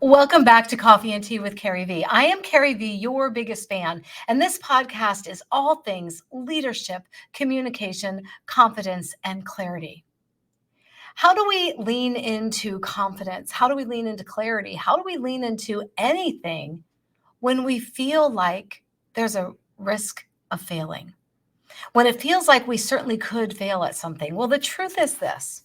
Welcome back to Coffee and Tea with CarrieVee. I am CarrieVee, your biggest fan, and this podcast is all things leadership, communication, confidence, and clarity. How do we lean into confidence? How do we lean into clarity? How do we lean into anything when we feel like there's a risk of failing? When it feels like we certainly could fail at something? Well, the truth is this: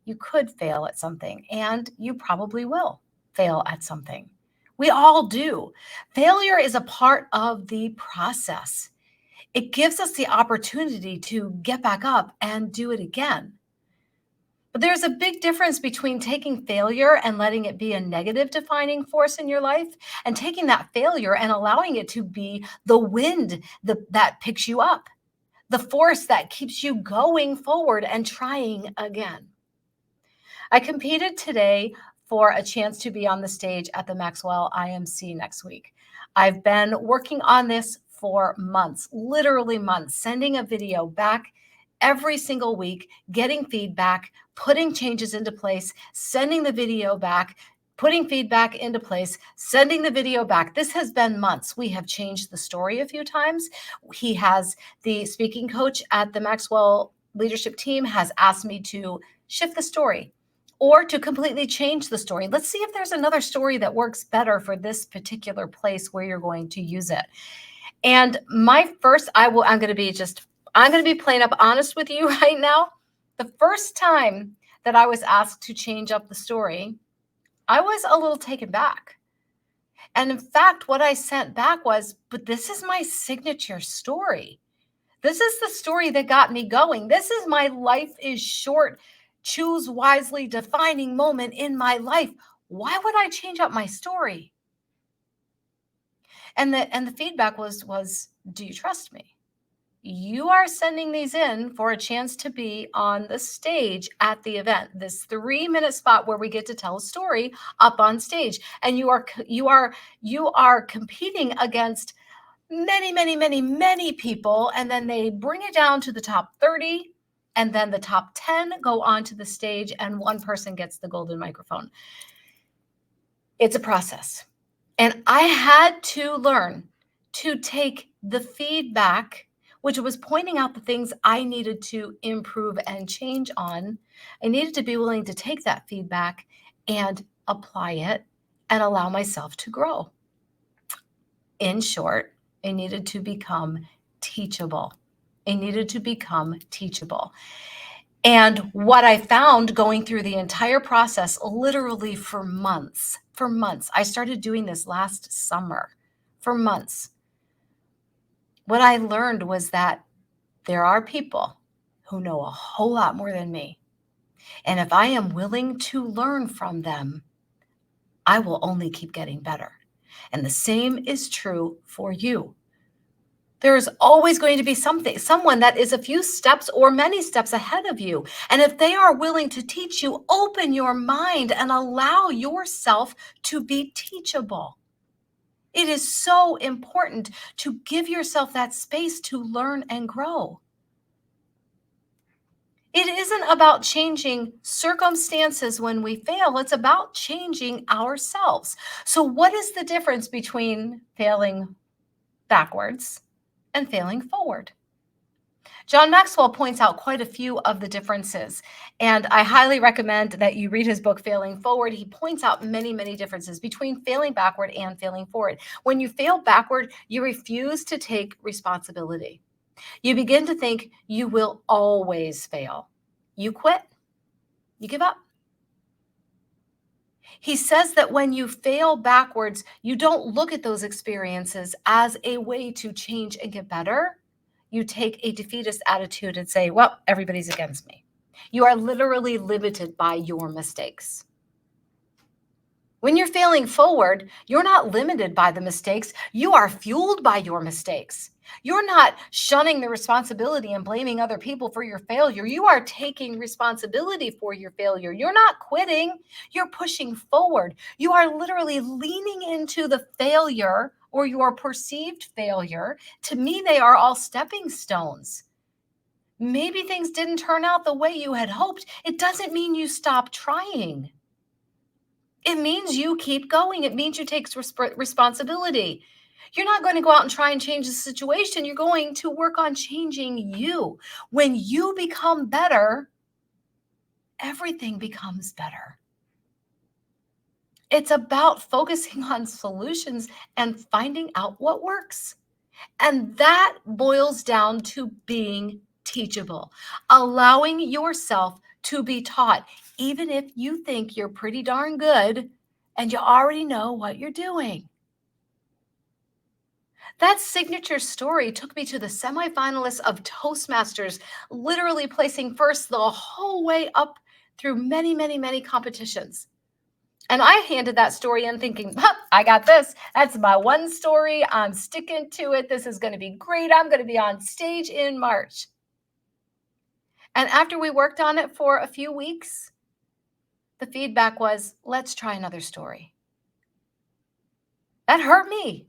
you could fail at something, and you probably will fail at something. We all do. Failure is a part of the process. It gives us the opportunity to get back up and do it again. But there's a big difference between taking failure and letting it be a negative defining force in your life, and taking that failure and allowing it to be the wind that picks you up, the force that keeps you going forward and trying again. I competed today for a chance to be on the stage at the Maxwell IMC next week. I've been working on this for months, literally months, sending a video back every single week, getting feedback, putting changes into place, sending the video back, putting feedback into place, sending the video back. This has been months. We have changed the story a few times. The speaking coach at the Maxwell leadership team has asked me to shift the story or to completely change the story. Let's see if there's another story that works better for this particular place where you're going to use it. And I'm going to be plain up honest with you right now. The first time that I was asked to change up the story, I was a little taken back. And in fact, what I sent back was, but this is my signature story. This is the story that got me going. This is my life is short, choose wisely defining moment in my life. Why would I change up my story? And the feedback was, do you trust me? You are sending these in for a chance to be on the stage at the event, this 3-minute spot where we get to tell a story up on stage. And you are competing against many people. And then they bring it down to the top 30. And then the top 10 go onto the stage and one person gets the golden microphone. It's a process. And I had to learn to take the feedback, which was pointing out the things I needed to improve and change on. I needed to be willing to take that feedback and apply it and allow myself to grow. In short, I needed to become teachable. And what I found going through the entire process, literally for months, I started doing this last summer, for months. What I learned was that there are people who know a whole lot more than me. And if I am willing to learn from them, I will only keep getting better. And the same is true for you. There's always going to be someone that is a few steps or many steps ahead of you. And if they are willing to teach you, open your mind and allow yourself to be teachable. It is so important to give yourself that space to learn and grow. It isn't about changing circumstances when we fail. It's about changing ourselves. So what is the difference between failing backwards and failing forward? John Maxwell points out quite a few of the differences, and I highly recommend that you read his book, Failing Forward. He points out many differences between failing backward and failing forward. When you fail backward, you refuse to take responsibility. You begin to think you will always fail. You quit. You give up. He says that when you fail backwards, you don't look at those experiences as a way to change and get better. You take a defeatist attitude and say, well, everybody's against me. You are literally limited by your mistakes. When you're failing forward, you're not limited by the mistakes. You are fueled by your mistakes. You're not shunning the responsibility and blaming other people for your failure. You are taking responsibility for your failure. You're not quitting. You're pushing forward. You are literally leaning into the failure or your perceived failure. To me, they are all stepping stones. Maybe things didn't turn out the way you had hoped. It doesn't mean you stop trying. It means you keep going. It means you take responsibility. You're not going to go out and try and change the situation. You're going to work on changing you. When you become better, everything becomes better. It's about focusing on solutions and finding out what works. And that boils down to being teachable, allowing yourself to be taught, even if you think you're pretty darn good and you already know what you're doing. That signature story took me to the semifinalists of Toastmasters, literally placing first the whole way up through many, many, many competitions. And I handed that story in thinking, huh, I got this. That's my one story. I'm sticking to it. This is going to be great. I'm going to be on stage in March. And after we worked on it for a few weeks, the feedback was, let's try another story. That hurt me.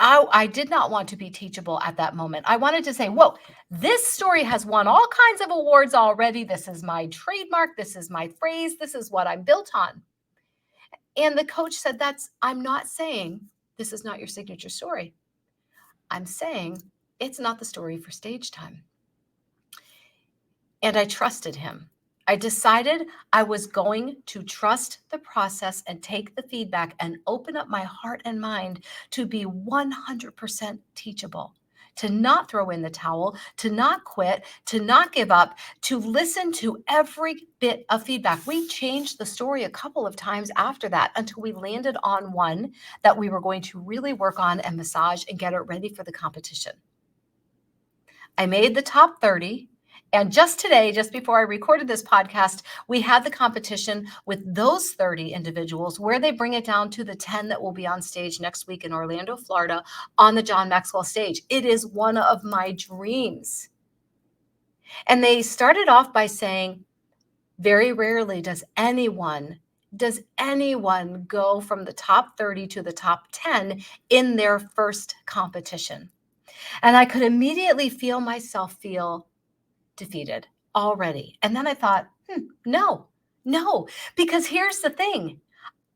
I did not want to be teachable at that moment. I wanted to say, whoa, this story has won all kinds of awards already. This is my trademark. This is my phrase. This is what I'm built on. And the coach said, I'm not saying this is not your signature story. I'm saying it's not the story for stage time. And I trusted him. I decided I was going to trust the process and take the feedback and open up my heart and mind to be 100% teachable, to not throw in the towel, to not quit, to not give up, to listen to every bit of feedback. We changed the story a couple of times after that until we landed on one that we were going to really work on and massage and get it ready for the competition. I made the top 30. And just today, just before I recorded this podcast, we had the competition with those 30 individuals where they bring it down to the 10 that will be on stage next week in Orlando, Florida, on the John Maxwell stage. It is one of my dreams. And they started off by saying, very rarely does anyone go from the top 30 to the top 10 in their first competition. And I could immediately feel myself feel defeated already. And then I thought, no, because here's the thing.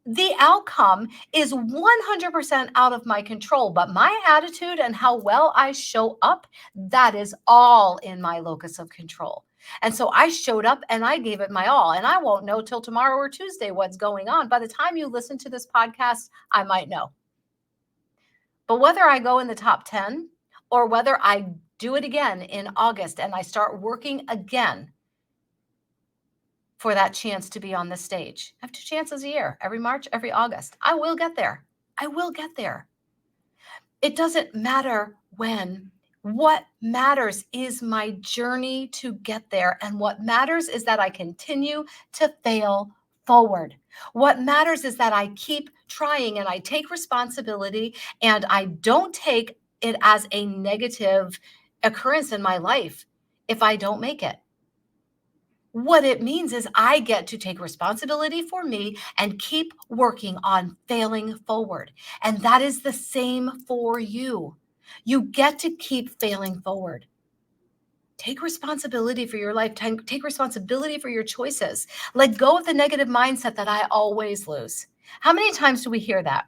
The outcome is 100% out of my control, but my attitude and how well I show up, that is all in my locus of control. And so I showed up and I gave it my all. And I won't know till tomorrow or Tuesday what's going on. By the time you listen to this podcast, I might know. But whether I go in the top 10 or whether I do it again in August and I start working again for that chance to be on the stage. I have 2 chances a year, every March, every August. I will get there. It doesn't matter when. What matters is my journey to get there. And what matters is that I continue to fail forward. What matters is that I keep trying and I take responsibility and I don't take it as a negative occurrence in my life if I don't make it. What it means is I get to take responsibility for me and keep working on failing forward. And that is the same for you. You get to keep failing forward. Take responsibility for your life. Take responsibility for your choices. Let go of the negative mindset that I always lose. How many times do we hear that?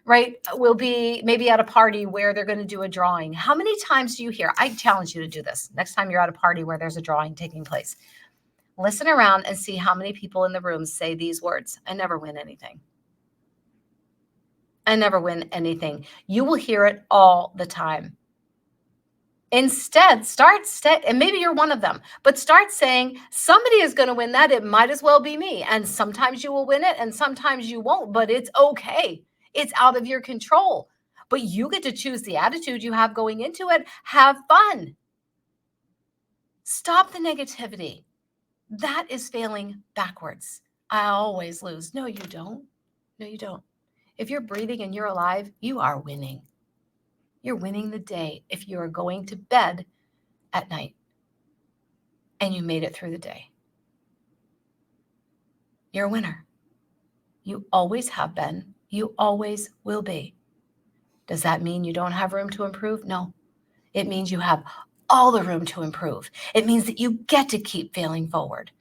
Right? We'll be maybe at a party where they're going to do a drawing. How many times do you hear? I challenge you to do this next time you're at a party where there's a drawing taking place. Listen around and see how many people in the room say these words. I never win anything. I never win anything. You will hear it all the time. Instead, and maybe you're one of them, but start saying somebody is going to win that. It might as well be me. And sometimes you will win it and sometimes you won't, but it's okay. It's out of your control. But you get to choose the attitude you have going into it. Have fun. Stop the negativity. That is failing backwards. I always lose. No, you don't. If you're breathing and you're alive, you are winning. You're winning the day if you are going to bed at night and you made it through the day. You're a winner. You always have been. You always will be. Does that mean you don't have room to improve? No. It means you have all the room to improve. It means that you get to keep failing forward.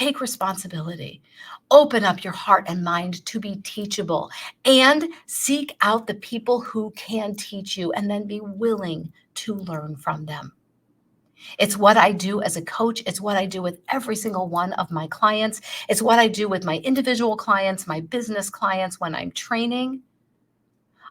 Take responsibility. Open up your heart and mind to be teachable, and seek out the people who can teach you, and then be willing to learn from them. It's what I do as a coach. It's what I do with every single one of my clients. It's what I do with my individual clients, my business clients when I'm training.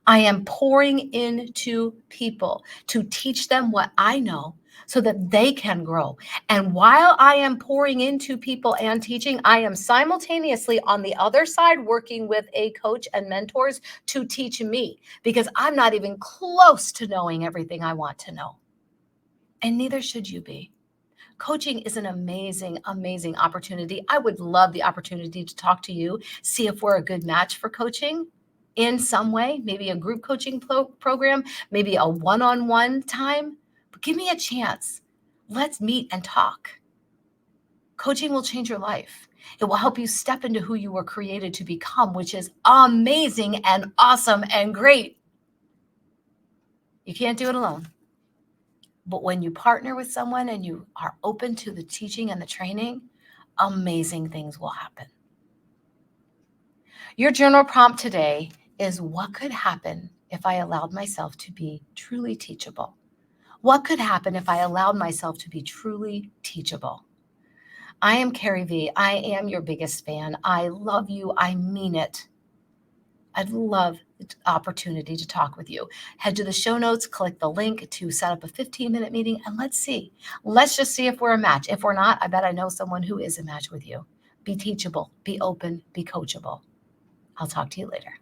I am pouring into people to teach them what I know so that they can grow. And while I am pouring into people and teaching, I am simultaneously on the other side working with a coach and mentors to teach me, because I'm not even close to knowing everything I want to know. And neither should you be. Coaching is an amazing, amazing opportunity. I would love the opportunity to talk to you, see if we're a good match for coaching in some way, maybe a group coaching program, maybe a one-on-one time. But give me a chance. Let's meet and talk. Coaching will change your life. It will help you step into who you were created to become, which is amazing and awesome and great. You can't do it alone. But when you partner with someone and you are open to the teaching and the training, amazing things will happen. Your journal prompt today is, what could happen if I allowed myself to be truly teachable? What could happen if I allowed myself to be truly teachable? I am CarrieVee. I am your biggest fan. I love you. I mean it. I'd love the opportunity to talk with you. Head to the show notes, click the link to set up a 15-minute meeting, and let's see. Let's just see if we're a match. If we're not, I bet I know someone who is a match with you. Be teachable, be open, be coachable. I'll talk to you later.